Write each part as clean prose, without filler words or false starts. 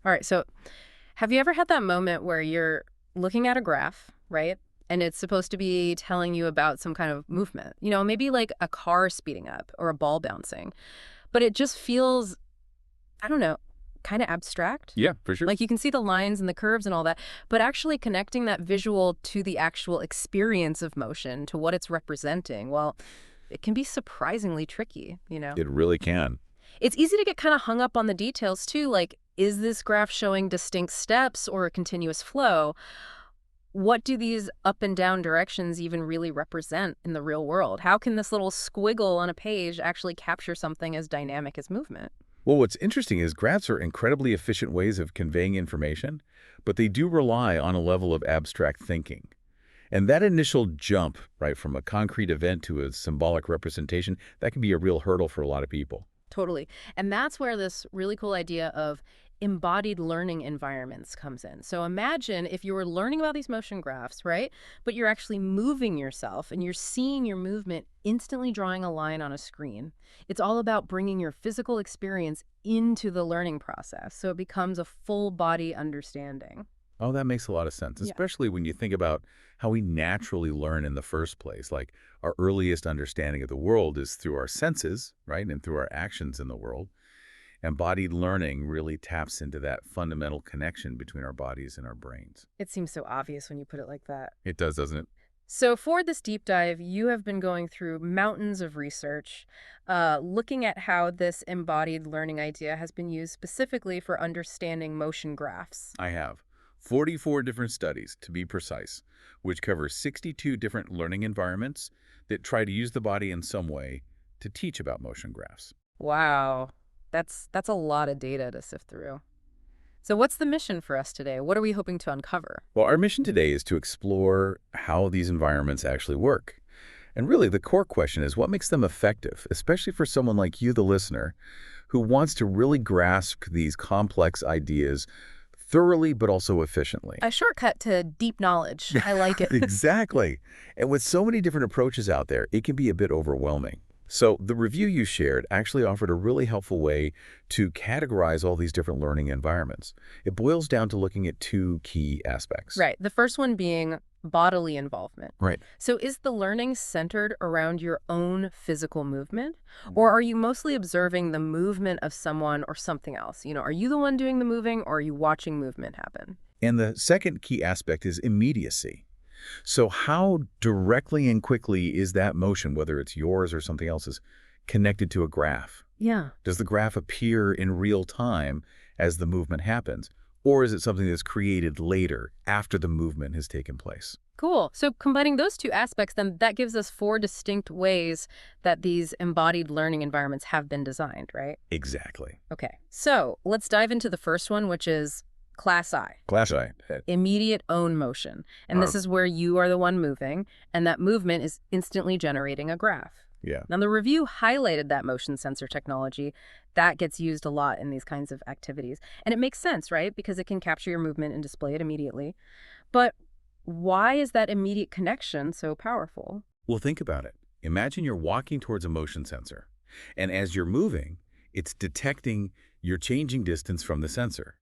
All right, so have you ever had that moment where you're looking at a graph, right? And it's supposed to be telling you about some kind of movement, maybe like a car speeding up or a ball bouncing, but it just feels, I don't know, kind of abstract. Yeah, for sure. Like you can see the lines and the curves and all that, but actually connecting that visual to the actual experience of motion, to what it's representing, well, it can be surprisingly tricky. It really can. It's easy to get kind of hung up on the details too, like, is this graph showing distinct steps or a continuous flow? What do these up and down directions even really represent in the real world? How can this little squiggle on a page actually capture something as dynamic as movement? Well, what's interesting is graphs are incredibly efficient ways of conveying information, but they do rely on a level of abstract thinking. And that initial jump, right, from a concrete event to a symbolic representation, that can be a real hurdle for a lot of people. Totally. And that's where this really cool idea of embodied learning environments comes in. So imagine if you were learning about these motion graphs, right? But you're actually moving yourself and you're seeing your movement instantly drawing a line on a screen. It's all about bringing your physical experience into the learning process. So it becomes a full body understanding. Oh, that makes a lot of sense, Yeah. especially when you think about how we naturally learn in the first place. Like our earliest understanding of the world is through our senses, right, and through our actions in the world. Embodied learning really taps into that fundamental connection between our bodies and our brains. It seems so obvious when you put it like that. It does, doesn't it? So for this deep dive, you have been going through mountains of research, looking at how this embodied learning idea has been used specifically for understanding motion graphs. I have 44 different studies, to be precise, which cover 62 different learning environments that try to use the body in some way to teach about motion graphs. Wow, that's a lot of data to sift through. So what's the mission for us today? What are we hoping to uncover? Well, our mission today is to explore how these environments actually work. And really, the core question is what makes them effective, especially for someone like you, the listener, who wants to really grasp these complex ideas thoroughly but also efficiently. A shortcut to deep knowledge. I like it. Exactly. And with so many different approaches out there, it can be a bit overwhelming. So the review you shared actually offered a really helpful way to categorize all these different learning environments. It boils down to looking at two key aspects. Right. The first one being bodily involvement. Right. So is the learning centered around your own physical movement? Or are you mostly observing the movement of someone or something else? Are you the one doing the moving or are you watching movement happen? And the second key aspect is immediacy. So how directly and quickly is that motion, whether it's yours or something else's, connected to a graph? Yeah. Does the graph appear in real time as the movement happens? Or is it something that's created later after the movement has taken place? Cool. So combining those two aspects, then that gives us four distinct ways that these embodied learning environments have been designed, right? Exactly. Okay. So let's dive into the first one, which is Class I. Class I. Immediate own motion. And this is where you are the one moving, and that movement is instantly generating a graph. Yeah. Now, the review highlighted that motion sensor technology. That gets used a lot in these kinds of activities. And it makes sense, right? Because it can capture your movement and display it immediately. But why is that immediate connection so powerful? Well, think about it. Imagine you're walking towards a motion sensor, and as you're moving, it's detecting your changing distance from the sensor.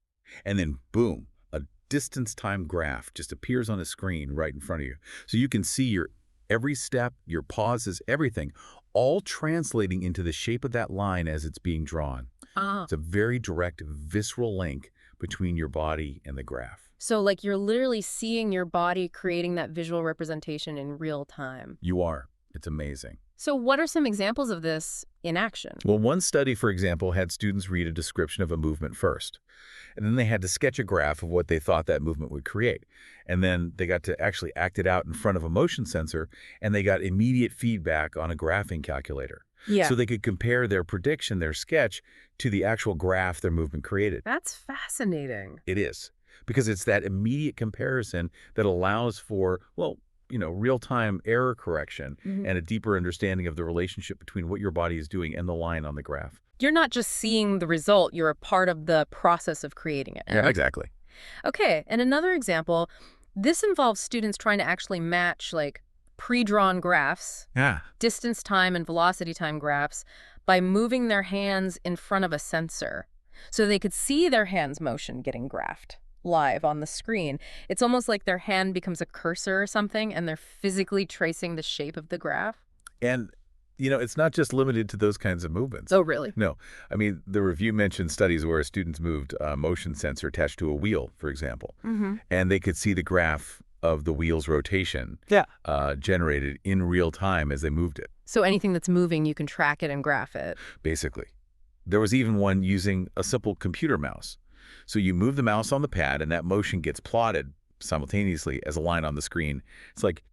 And then, boom, a distance time graph just appears on a screen right in front of you. So you can see your every step, your pauses, everything, all translating into the shape of that line as it's being drawn. Ah. It's a very direct, visceral link between your body and the graph. So like you're literally seeing your body creating that visual representation in real time. You are. It's amazing. So what are some examples of this in action? Well, one study, for example, had students read a description of a movement first, and then they had to sketch a graph of what they thought that movement would create. And then they got to actually act it out in front of a motion sensor, and they got immediate feedback on a graphing calculator. Yeah. So they could compare their prediction, their sketch, to the actual graph their movement created. That's fascinating. It is, because it's that immediate comparison that allows for, well, real-time error correction and a deeper understanding of the relationship between what your body is doing and the line on the graph. You're not just seeing the result, you're a part of the process of creating it. Yeah, exactly. Okay, and another example, this involves students trying to actually match like pre-drawn graphs, Yeah. distance time and velocity time graphs, by moving their hands in front of a sensor. So they could see their hand's motion getting graphed live on the screen. It's almost like their hand becomes a cursor or something, and they're physically tracing the shape of the graph. And, it's not just limited to those kinds of movements. Oh, really? No. I mean, the review mentioned studies where students moved a motion sensor attached to a wheel, for example, and they could see the graph of the wheel's rotation generated in real time as they moved it, So anything that's moving, you can track it and graph it. basically. There was even one using a simple computer mouse. So you move the mouse on the pad, and that motion gets plotted simultaneously as a line on the screen. It's like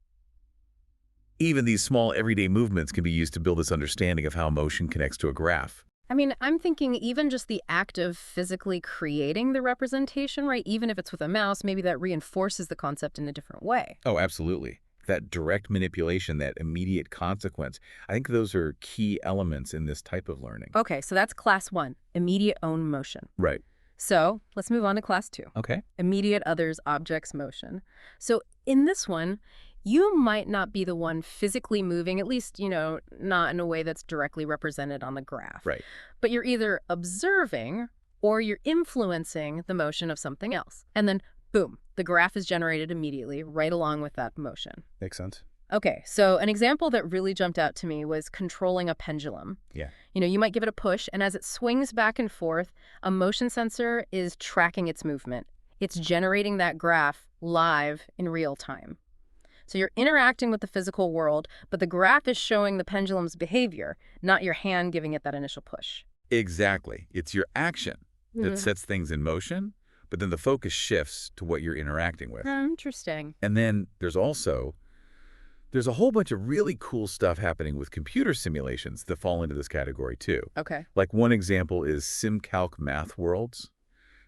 even these small everyday movements can be used to build this understanding of how motion connects to a graph. I mean, I'm thinking even just the act of physically creating the representation, right? Even if it's with a mouse, maybe that reinforces the concept in a different way. Oh, absolutely. That direct manipulation, that immediate consequence, I think those are key elements in this type of learning. Okay, so that's class 1, immediate own motion. Right. So let's move on to class 2, Okay. immediate others objects motion. So in this one, you might not be the one physically moving, at least, not in a way that's directly represented on the graph. Right. But you're either observing or you're influencing the motion of something else. And then, boom, the graph is generated immediately right along with that motion. Makes sense. Okay, so an example that really jumped out to me was controlling a pendulum. Yeah. You might give it a push, and as it swings back and forth, a motion sensor is tracking its movement. It's generating that graph live in real time. So you're interacting with the physical world, but the graph is showing the pendulum's behavior, not your hand giving it that initial push. Exactly. It's your action that Mhm. sets things in motion, but then the focus shifts to what you're interacting with. Interesting. And then there's a whole bunch of really cool stuff happening with computer simulations that fall into this category too. Okay. Like one example is SimCalc Math Worlds.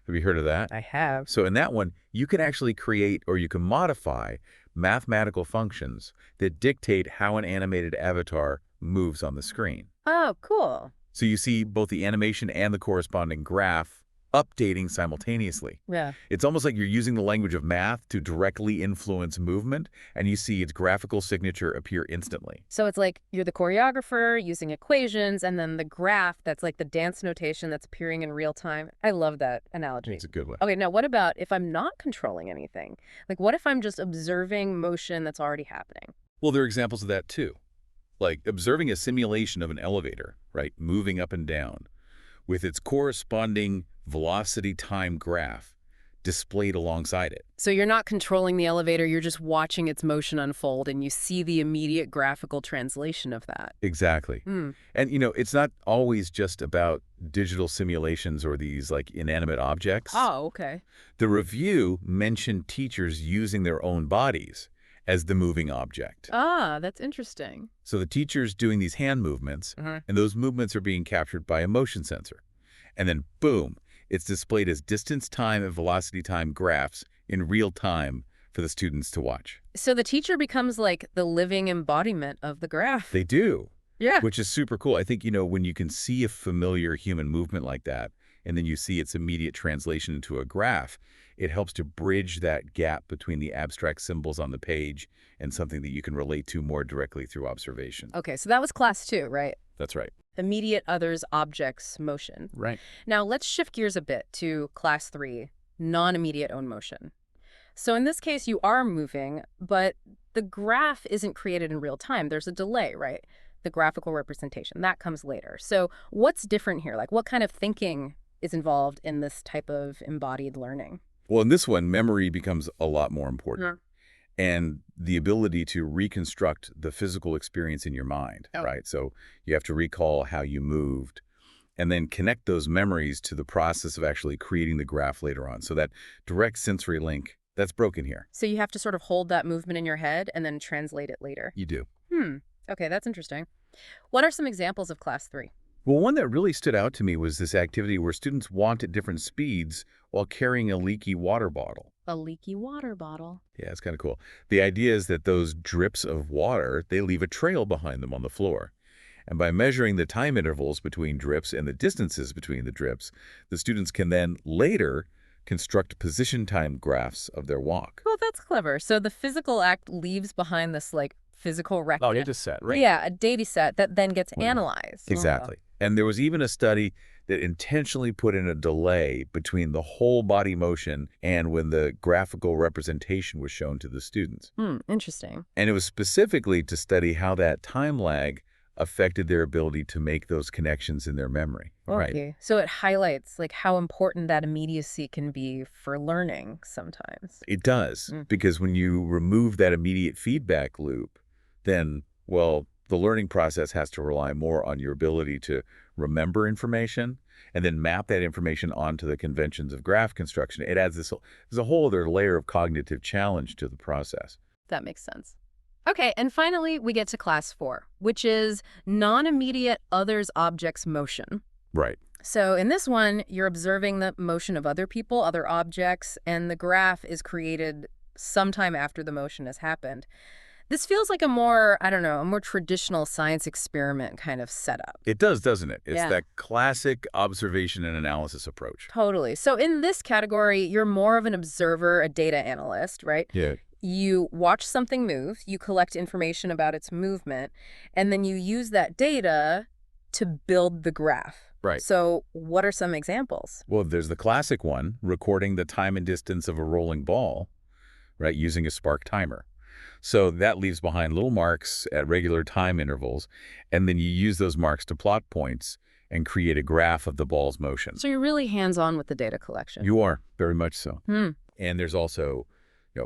Have you heard of that? I have. So in that one, you can actually create or you can modify mathematical functions that dictate how an animated avatar moves on the screen. Oh, cool. So you see both the animation and the corresponding graph updating simultaneously. Yeah. It's almost like you're using the language of math to directly influence movement, and you see its graphical signature appear instantly. So it's like you're the choreographer using equations, and then the graph that's like the dance notation that's appearing in real time. I love that analogy. It's a good one. Okay, now what about if I'm not controlling anything? Like, what if I'm just observing motion that's already happening? Well, there are examples of that too. Like observing a simulation of an elevator, right, moving up and down, with its corresponding velocity time graph displayed alongside it. So you're not controlling the elevator, you're just watching its motion unfold, and you see the immediate graphical translation of that. Exactly. Hmm. And, it's not always just about digital simulations or these, like, inanimate objects. Oh, okay. The review mentioned teachers using their own bodies as the moving object. Ah, that's interesting. So the teacher's doing these hand movements, and those movements are being captured by a motion sensor. And then, boom, it's displayed as distance time and velocity time graphs in real time for the students to watch. So the teacher becomes like the living embodiment of the graph. They do, Yeah. which is super cool. I think, when you can see a familiar human movement like that, and then you see its immediate translation into a graph, it helps to bridge that gap between the abstract symbols on the page and something that you can relate to more directly through observation. Okay, so that was class 2, right? That's right. Immediate others objects motion. Right. Now let's shift gears a bit to class 3, non-immediate own motion. So in this case, you are moving, but the graph isn't created in real time. There's a delay, right? The graphical representation, that comes later. So what's different here? Like, what kind of thinking is involved in this type of embodied learning? Well, in this one, memory becomes a lot more important. And the ability to reconstruct the physical experience in your mind, right? So you have to recall how you moved and then connect those memories to the process of actually creating the graph later on. So that direct sensory link, that's broken here. So you have to sort of hold that movement in your head and then translate it later. You do. Okay, that's interesting. What are some examples of class 3? Well, one that really stood out to me was this activity where students walked at different speeds while carrying a leaky water bottle. A leaky water bottle. Yeah, it's kind of cool. The idea is that those drips of water, they leave a trail behind them on the floor. And by measuring the time intervals between drips and the distances between the drips, the students can then later construct position time graphs of their walk. Well, that's clever. So the physical act leaves behind this, like, physical record. Oh, data set, right? Yeah, a data set that then gets analyzed. Exactly. And there was even a study that intentionally put in a delay between the whole body motion and when the graphical representation was shown to the students. Interesting. And it was specifically to study how that time lag affected their ability to make those connections in their memory. Right. Okay. So it highlights like how important that immediacy can be for learning sometimes. It does, Mm. because when you remove that immediate feedback loop, then, well, the learning process has to rely more on your ability to remember information and then map that information onto the conventions of graph construction. It adds there's a whole other layer of cognitive challenge to the process. That makes sense. Okay, and finally, we get to class 4, which is non-immediate others objects motion. Right. So in this one, you're observing the motion of other people, other objects, and the graph is created sometime after the motion has happened. This feels like a more, I don't know, a more traditional science experiment kind of setup. It does, doesn't it? It's Yeah. that classic observation and analysis approach. Totally. So in this category, you're more of an observer, a data analyst, right? Yeah. You watch something move, you collect information about its movement, and then you use that data to build the graph. Right. So what are some examples? Well, there's the classic one, recording the time and distance of a rolling ball, right, using a spark timer. So that leaves behind little marks at regular time intervals, and then you use those marks to plot points and create a graph of the ball's motion. So you're really hands-on with the data collection. You are, very much so. And there's also,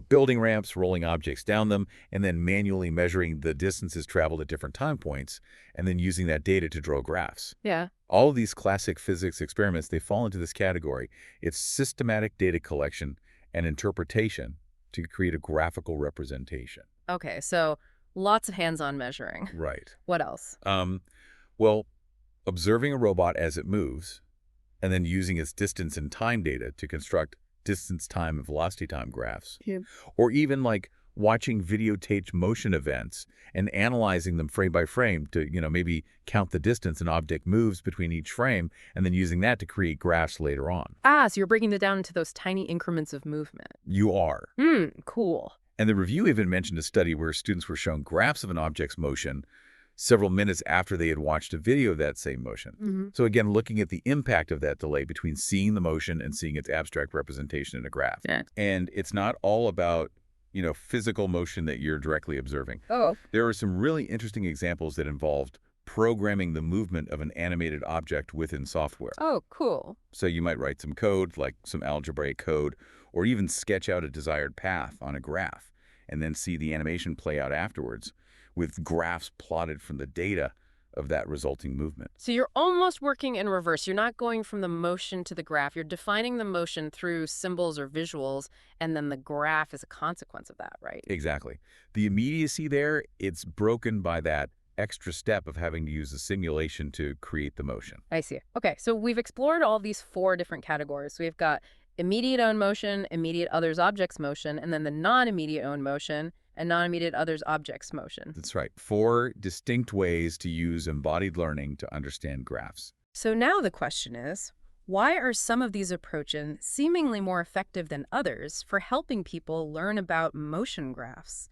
building ramps, rolling objects down them, and then manually measuring the distances traveled at different time points, and then using that data to draw graphs. Yeah. All of these classic physics experiments, they fall into this category. It's systematic data collection and interpretation to create a graphical representation. Okay, so lots of hands-on measuring. Right. What else? Well, observing a robot as it moves, and then using its distance and time data to construct distance time and velocity time graphs. Yeah. Or even like watching videotaped motion events and analyzing them frame by frame to, maybe count the distance an object moves between each frame, and then using that to create graphs later on. So you're breaking it down into those tiny increments of movement. You are. Cool. And the review even mentioned a study where students were shown graphs of an object's motion several minutes after they had watched a video of that same motion. So again, looking at the impact of that delay between seeing the motion and seeing its abstract representation in a graph. Yeah. And it's not all about, physical motion that you're directly observing. Oh. There are some really interesting examples that involved programming the movement of an animated object within software. Oh, cool. So you might write some code, like some algebraic code, or even sketch out a desired path on a graph, and then see the animation play out afterwards, with graphs plotted from the data of that resulting movement. So you're almost working in reverse. You're not going from the motion to the graph. You're defining the motion through symbols or visuals, and then the graph is a consequence of that, right? Exactly. The immediacy there, it's broken by that extra step of having to use a simulation to create the motion. I see. Okay, so we've explored all these 4 different categories. So we've got immediate own motion, immediate others objects motion, and then the non-immediate own motion, and non-immediate others objects motion. That's right. 4 distinct ways to use embodied learning to understand graphs. So now the question is, why are some of these approaches seemingly more effective than others for helping people learn about motion graphs?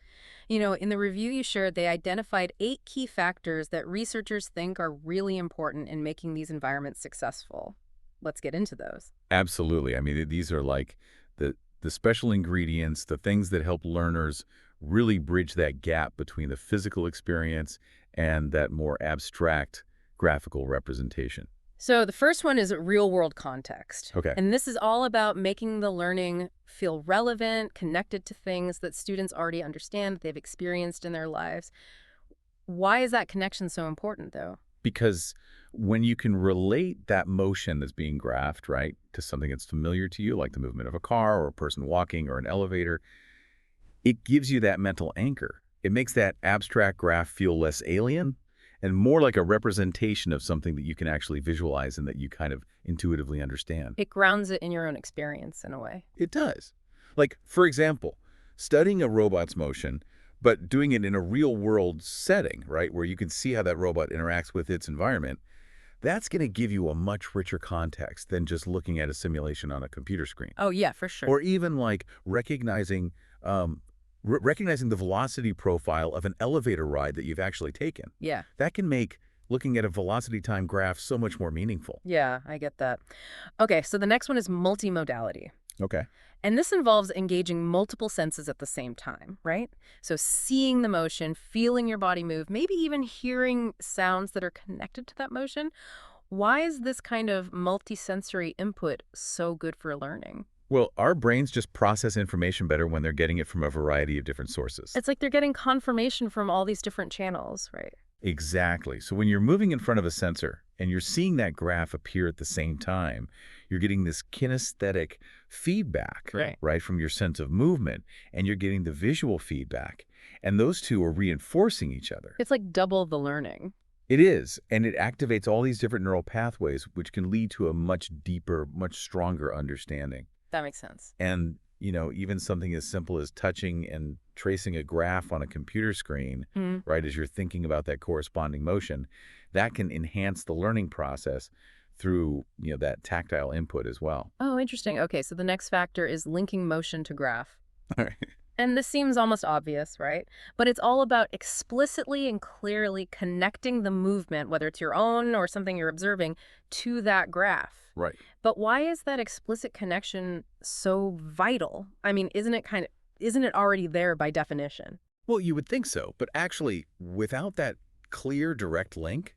In the review you shared, they identified 8 key factors that researchers think are really important in making these environments successful. Let's get into those. Absolutely. I mean, these are like the special ingredients, the things that help learners really bridge that gap between the physical experience and that more abstract graphical representation. So the first one is real-world context. Okay. And this is all about making the learning feel relevant, connected to things that students already understand, that they've experienced in their lives. Why is that connection so important, though? Because when you can relate that motion that's being graphed, right, to something that's familiar to you, like the movement of a car or a person walking or an elevator, it gives you that mental anchor. It makes that abstract graph feel less alien and more like a representation of something that you can actually visualize and that you kind of intuitively understand. It grounds it in your own experience in a way. It does. Like, for example, studying a robot's motion, but doing it in a real-world setting, right, where you can see how that robot interacts with its environment, that's going to give you a much richer context than just looking at a simulation on a computer screen. Oh, yeah, for sure. Or even like recognizing the velocity profile of an elevator ride that you've actually taken. Yeah. That can make looking at a velocity time graph so much more meaningful. Yeah, I get that. Okay, so the next one is multimodality. Okay. And this involves engaging multiple senses at the same time, right? So seeing the motion, feeling your body move, maybe even hearing sounds that are connected to that motion. Why is this kind of multisensory input so good for learning? Well, our brains just process information better when they're getting it from a variety of different sources. It's like they're getting confirmation from all these different channels, right? Exactly. So when you're moving in front of a sensor and you're seeing that graph appear at the same time, you're getting this kinesthetic feedback, Right. right, from your sense of movement, and you're getting the visual feedback. And those two are reinforcing each other. It's like double the learning. It is, and it activates all these different neural pathways, which can lead to a much deeper, much stronger understanding. That makes sense. And, even something as simple as touching and tracing a graph on a computer screen, Hmm. right, as you're thinking about that corresponding motion, that can enhance the learning process through, that tactile input as well. Oh, interesting. Okay, so the next factor is linking motion to graph. All right. And this seems almost obvious, right? But it's all about explicitly and clearly connecting the movement, whether it's your own or something you're observing, to that graph. Right. But why is that explicit connection so vital? I mean, isn't it already there by definition? Well, you would think so, but actually, without that clear, direct link,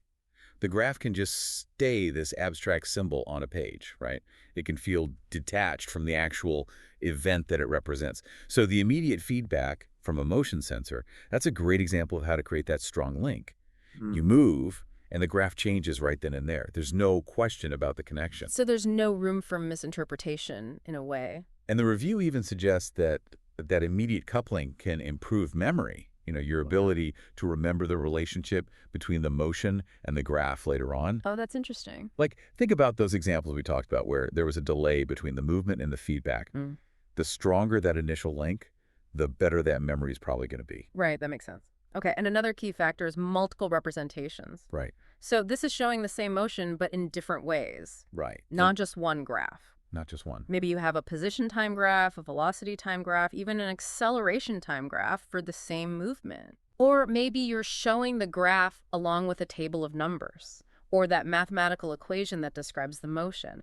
the graph can just stay this abstract symbol on a page, right? It can feel detached from the actual event that it represents. So the immediate feedback from a motion sensor, that's a great example of how to create that strong link. Hmm. You move, and the graph changes right then and there. There's no question about the connection. So there's no room for misinterpretation in a way. And the review even suggests that that immediate coupling can improve memory, your ability to remember the relationship between the motion and the graph later on. Oh, that's interesting. Like, think about those examples we talked about where there was a delay between the movement and the feedback. Mm. The stronger that initial link, the better that memory is probably going to be. Right, that makes sense. Okay, and another key factor is multiple representations. Right, So this is showing the same motion, but in different ways, right. not just one graph. Not just one. Maybe you have a position time graph, a velocity time graph, even an acceleration time graph for the same movement. Or maybe you're showing the graph along with a table of numbers, or that mathematical equation that describes the motion.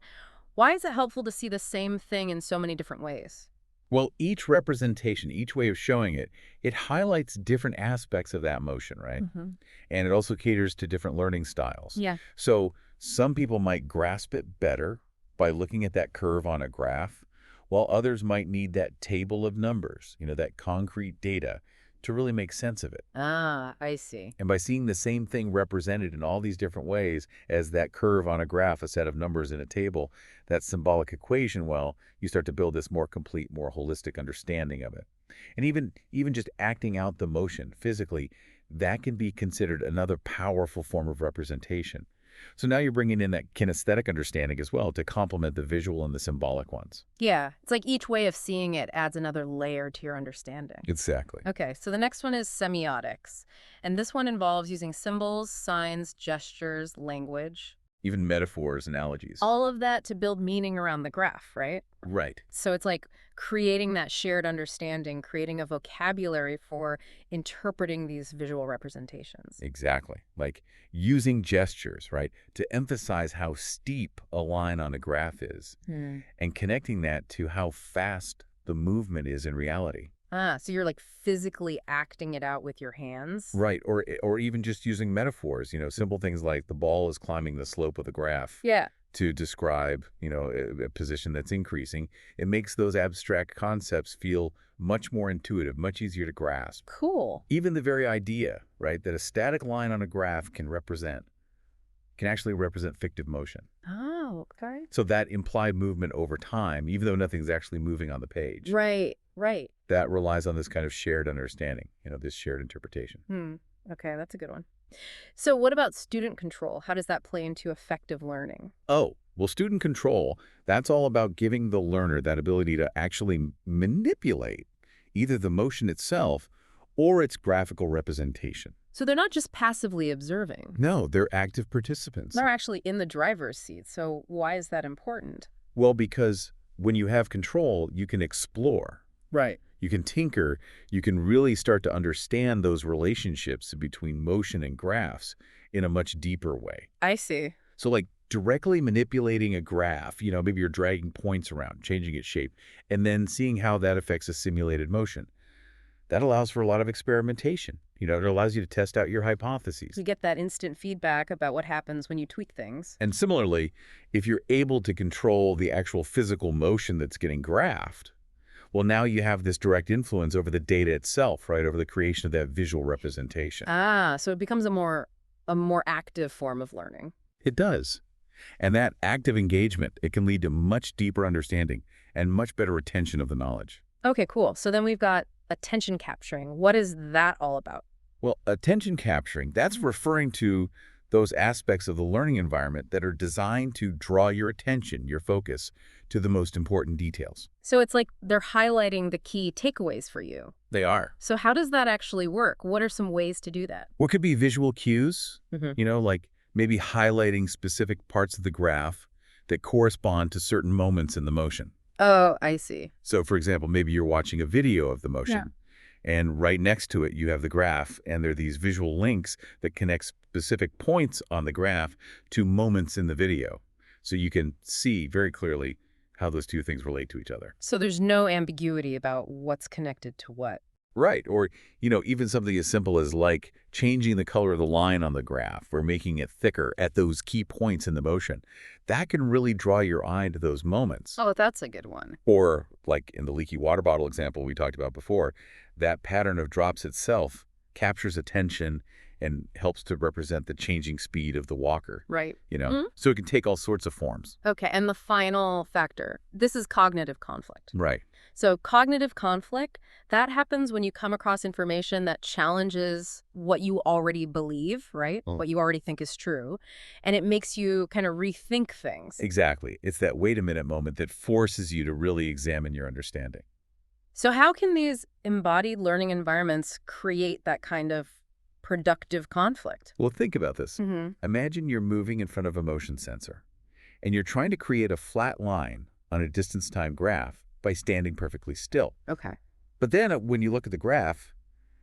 Why is it helpful to see the same thing in so many different ways? Well, each representation, each way of showing it, it highlights different aspects of that motion, right? Mm-hmm. And it also caters to different learning styles. Yeah. So some people might grasp it better by looking at that curve on a graph, while others might need that table of numbers, that concrete data, to really make sense of it. Ah, I see. And by seeing the same thing represented in all these different ways as that curve on a graph, a set of numbers in a table, that symbolic equation, well, you start to build this more complete, more holistic understanding of it. And even just acting out the motion physically, that can be considered another powerful form of representation. So now you're bringing in that kinesthetic understanding as well to complement the visual and the symbolic ones. Yeah, it's like each way of seeing it adds another layer to your understanding. Exactly. Okay, so the next one is semiotics. And this one involves using symbols, signs, gestures, language, Even metaphors, analogies. all of that to build meaning around the graph, right? Right. So it's like creating that shared understanding, creating a vocabulary for interpreting these visual representations. Exactly. Like using gestures, right, to emphasize how steep a line on a graph is Hmm. and connecting that to how fast the movement is in reality. Ah, so you're like physically acting it out with your hands? Right. Or even just using metaphors, simple things like the ball is climbing the slope of the graph Yeah. to describe, a position that's increasing. It makes those abstract concepts feel much more intuitive, much easier to grasp. Cool. Even the very idea, right, that a static line on a graph can actually represent fictive motion. Oh, okay. So that implied movement over time, even though nothing's actually moving on the page, Right, right. that relies on this kind of shared understanding, this shared interpretation. Hmm. Okay, that's a good one. So what about student control? How does that play into effective learning? Oh, well, student control, that's all about giving the learner that ability to actually manipulate either the motion itself or its graphical representation. So they're not just passively observing. No, they're active participants. They're actually in the driver's seat. So why is that important? Well, because when you have control, you can explore. Right. You can tinker. You can really start to understand those relationships between motion and graphs in a much deeper way. I see. So like directly manipulating a graph, maybe you're dragging points around, changing its shape, and then seeing how that affects a simulated motion. That allows for a lot of experimentation. It allows you to test out your hypotheses. You get that instant feedback about what happens when you tweak things. And similarly, if you're able to control the actual physical motion that's getting graphed, well, now you have this direct influence over the data itself, right, over the creation of that visual representation. Ah, so it becomes a more active form of learning. It does. And that active engagement, it can lead to much deeper understanding and much better retention of the knowledge. Okay, cool. So then we've got attention capturing. What is that all about? Well, attention capturing, that's referring to those aspects of the learning environment that are designed to draw your attention, your focus, to the most important details. So it's like they're highlighting the key takeaways for you. They are. So how does that actually work? What are some ways to do that? What could be visual cues, Mm-hmm. like maybe highlighting specific parts of the graph that correspond to certain moments in the motion. Oh, I see. So, for example, maybe you're watching a video of the motion. Yeah. And right next to it, you have the graph, and there are these visual links that connect specific points on the graph to moments in the video. So you can see very clearly how those two things relate to each other. So there's no ambiguity about what's connected to what. Right. Or, even something as simple as like changing the color of the line on the graph or making it thicker at those key points in the motion. That can really draw your eye to those moments. Oh, that's a good one. Or, like in the leaky water bottle example we talked about before, that pattern of drops itself captures attention and helps to represent the changing speed of the walker. Right. So it can take all sorts of forms. Okay, and the final factor. This is cognitive conflict. Right. So cognitive conflict, that happens when you come across information that challenges what you already believe, right? What you already think is true. And it makes you kind of rethink things. Exactly. It's that wait a minute moment that forces you to really examine your understanding. So how can these embodied learning environments create that kind of productive conflict? Well, think about this. Mm-hmm. Imagine you're moving in front of a motion sensor, and you're trying to create a flat line on a distance-time graph by standing perfectly still. Okay. But then when you look at the graph,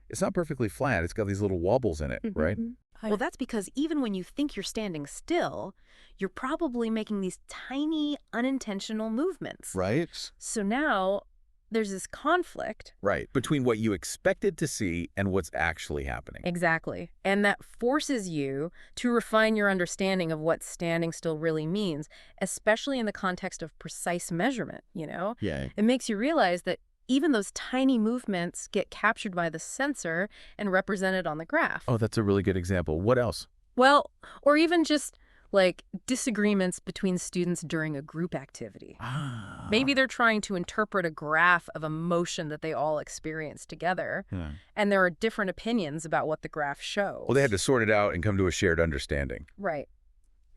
it's not perfectly flat. It's got these little wobbles in it, right? Well, that's because even when you think you're standing still, you're probably making these tiny, unintentional movements. Right. So now there's this conflict. Right. Between what you expected to see and what's actually happening. Exactly. And that forces you to refine your understanding of what standing still really means, especially in the context of precise measurement, Yeah. It makes you realize that even those tiny movements get captured by the sensor and represented on the graph. Oh, that's a really good example. What else? Well, or even just like disagreements between students during a group activity. Maybe they're trying to interpret a graph of a motion that they all experience together, and there are different opinions about what the graph shows. Well, they had to sort it out and come to a shared understanding. Right.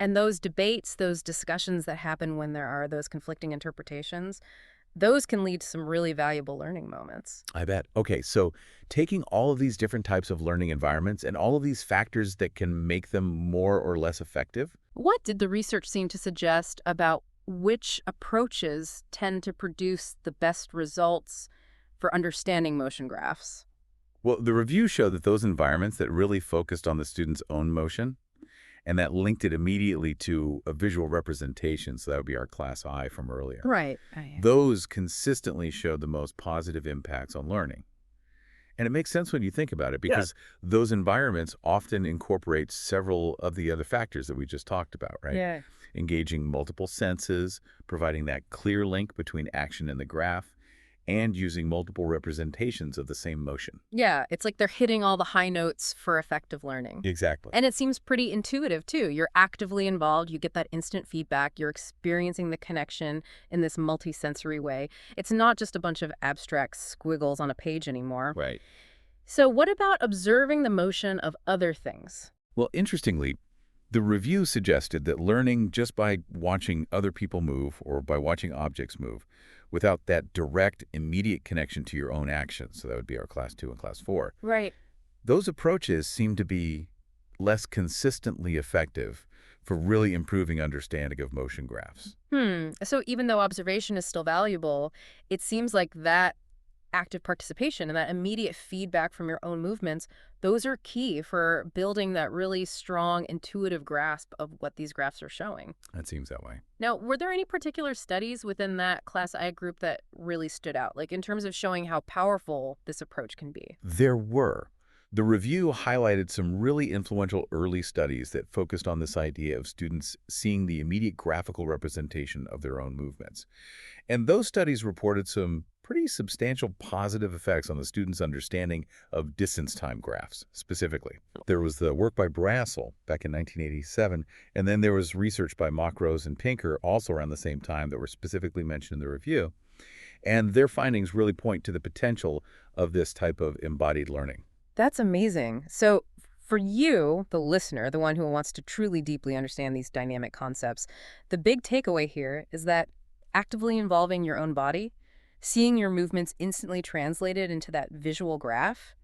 And those debates, those discussions that happen when there are those conflicting interpretations, those can lead to some really valuable learning moments. I bet. Okay, so taking all of these different types of learning environments and all of these factors that can make them more or less effective. What did the research seem to suggest about which approaches tend to produce the best results for understanding motion graphs? Well, the review showed that those environments that really focused on the student's own motion and that linked it immediately to a visual representation, so that would be our class I from earlier. Right. Oh, yeah. Those consistently showed the most positive impacts on learning. And it makes sense when you think about it because those environments often incorporate several of the other factors that we just talked about, right? Yeah. Engaging multiple senses, providing that clear link between action and the graph, and using multiple representations of the same motion. Yeah, it's like they're hitting all the high notes for effective learning. Exactly. And it seems pretty intuitive, too. You're actively involved. You get that instant feedback. You're experiencing the connection in this multisensory way. It's not just a bunch of abstract squiggles on a page anymore. Right. So what about observing the motion of other things? Well, interestingly, the review suggested that learning just by watching other people move or by watching objects move without that direct, immediate connection to your own actions, so that would be our class 2 and class 4, Right. those approaches seem to be less consistently effective for really improving understanding of motion graphs. So even though observation is still valuable, it seems like that active participation and that immediate feedback from your own movements, those are key for building that really strong intuitive grasp of what these graphs are showing. That seems that way. Now, were there any particular studies within that class I group that really stood out, like in terms of showing how powerful this approach can be? There were. The review highlighted some really influential early studies that focused on this idea of students seeing the immediate graphical representation of their own movements. And those studies reported some pretty substantial positive effects on the students' understanding of distance time graphs, specifically. There was the work by Brassel back in 1987, and then there was research by Mockrose and Pinker also around the same time that were specifically mentioned in the review. And their findings really point to the potential of this type of embodied learning. That's amazing. So, for you, the listener, the one who wants to truly deeply understand these dynamic concepts, the big takeaway here is that actively involving your own body, seeing your movements instantly translated into that visual graph,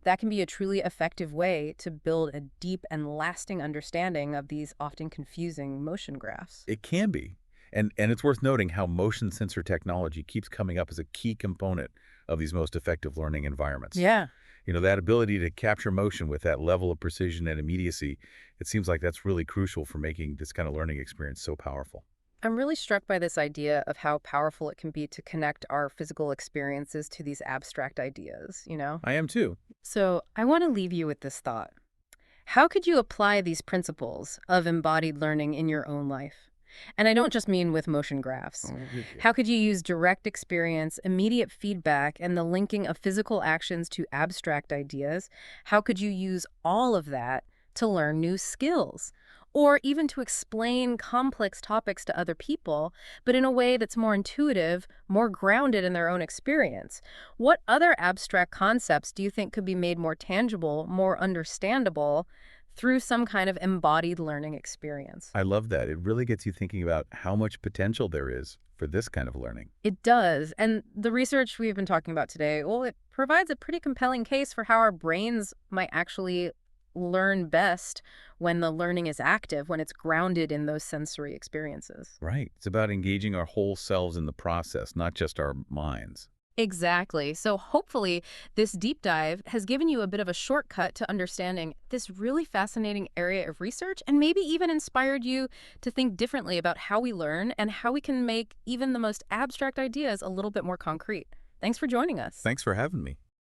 that can be a truly effective way to build a deep and lasting understanding of these often confusing motion graphs. It can be. And it's worth noting how motion sensor technology keeps coming up as a key component of these most effective learning environments. Yeah. That ability to capture motion with that level of precision and immediacy, it seems like that's really crucial for making this kind of learning experience so powerful. I'm really struck by this idea of how powerful it can be to connect our physical experiences to these abstract ideas? I am too. So I want to leave you with this thought. How could you apply these principles of embodied learning in your own life? And I don't just mean with motion graphs. How could you use direct experience, immediate feedback, and the linking of physical actions to abstract ideas? How could you use all of that to learn new skills? Or even to explain complex topics to other people, but in a way that's more intuitive, more grounded in their own experience? What other abstract concepts do you think could be made more tangible, more understandable through some kind of embodied learning experience? I love that. It really gets you thinking about how much potential there is for this kind of learning. It does. And the research we've been talking about today, well, it provides a pretty compelling case for how our brains might actually learn best when the learning is active, when it's grounded in those sensory experiences. Right. It's about engaging our whole selves in the process, not just our minds. Exactly. So hopefully this deep dive has given you a bit of a shortcut to understanding this really fascinating area of research and maybe even inspired you to think differently about how we learn and how we can make even the most abstract ideas a little bit more concrete. Thanks for joining us. Thanks for having me.